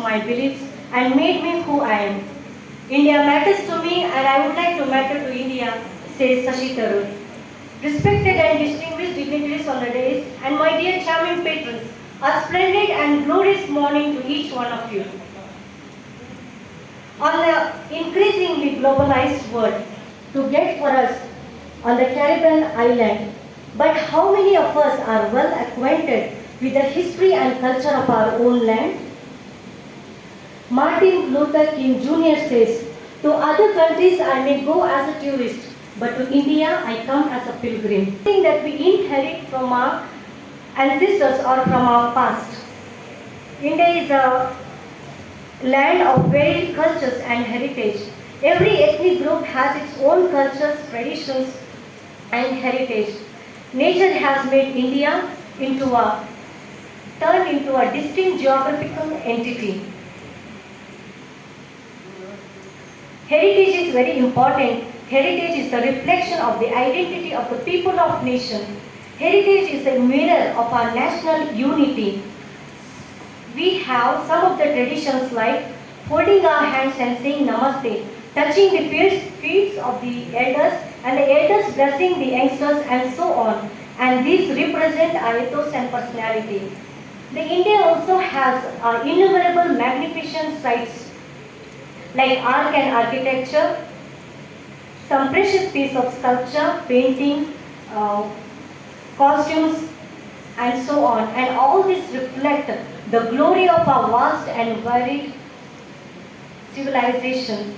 my beliefs and made me who I am. India matters to me and I would like to matter to India, says Shashi Tharoor. Respected and distinguished dignitaries on the dais and my dear charming patrons, a splendid and glorious morning to each one of you. On the increasingly globalized world, to get for us on the Caribbean island, but how many of us are well acquainted with the history and culture of our own land? Martin Luther King Jr. says, to other countries I may go as a tourist, but to India I come as a pilgrim. Something that we inherit from our ancestors or from our past. India is a land of varied cultures and heritage. Every ethnic group has its own cultures, traditions, and heritage. Nature has made India turned into a distinct geographical entity. Heritage is very important. Heritage is the reflection of the identity of the people of nation. Heritage is a mirror of our national unity. We have some of the traditions like folding our hands and saying namaste, touching the feet of the elders and the elders blessing the youngsters and so on. And these represent our ethos and personality. The India also has innumerable magnificent sites like art and architecture, some precious piece of sculpture, painting, costumes, and so on. And all this reflect the glory of our vast and varied civilization.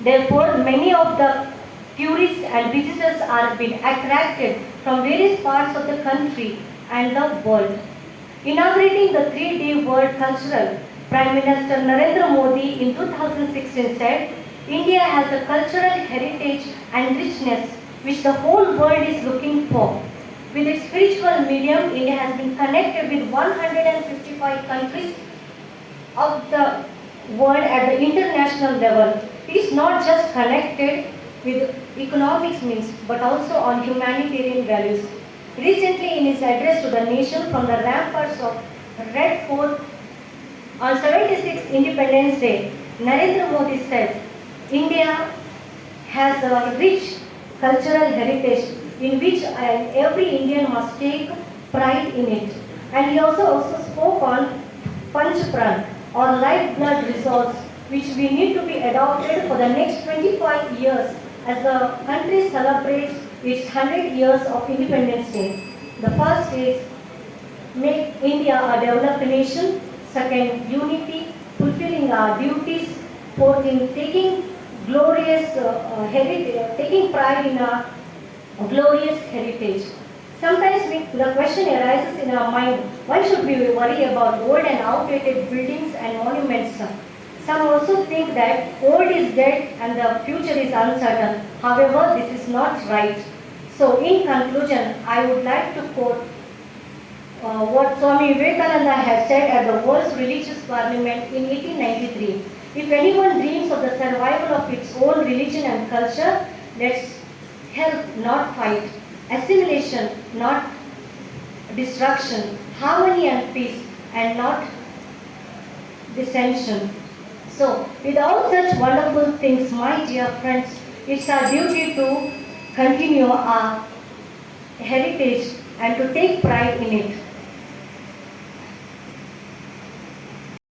Therefore, many of the tourists and visitors are being attracted from various parts of the country and the world. Inaugurating the 3-day World Cultural, Prime Minister Narendra Modi in 2016 said, India has a cultural heritage and richness which the whole world is looking for. With its spiritual medium, India has been connected with 155 countries of the world at the international level. It is not just connected with economics means, but also on humanitarian values. Recently, in his address to the nation from the ramparts of Red Fort on 76th Independence Day, Narendra Modi said, India has a rich cultural heritage in which every Indian must take pride in it. And he also spoke on Panch Pran or lifeblood resolves which we need to be adopted for the next 25 years as the country celebrates its 100 years of Independence Day. The first is make India a developed nation. Second, unity, fulfilling our duties. Fourth, taking glorious heritage, taking pride in our glorious heritage. Sometimes the question arises in our mind, why should we worry about old and outdated buildings and monuments? Some also think that old is dead and the future is uncertain. However, this is not right. So in conclusion, I would like to quote what Swami Vivekananda had said at the World's Religious Parliament in 1893. If anyone dreams of the survival of its own religion and culture, let's help, not fight. Assimilation, not destruction. Harmony and peace, and not dissension. So, with all such wonderful things, my dear friends, it's our duty to continue our heritage and to take pride in it.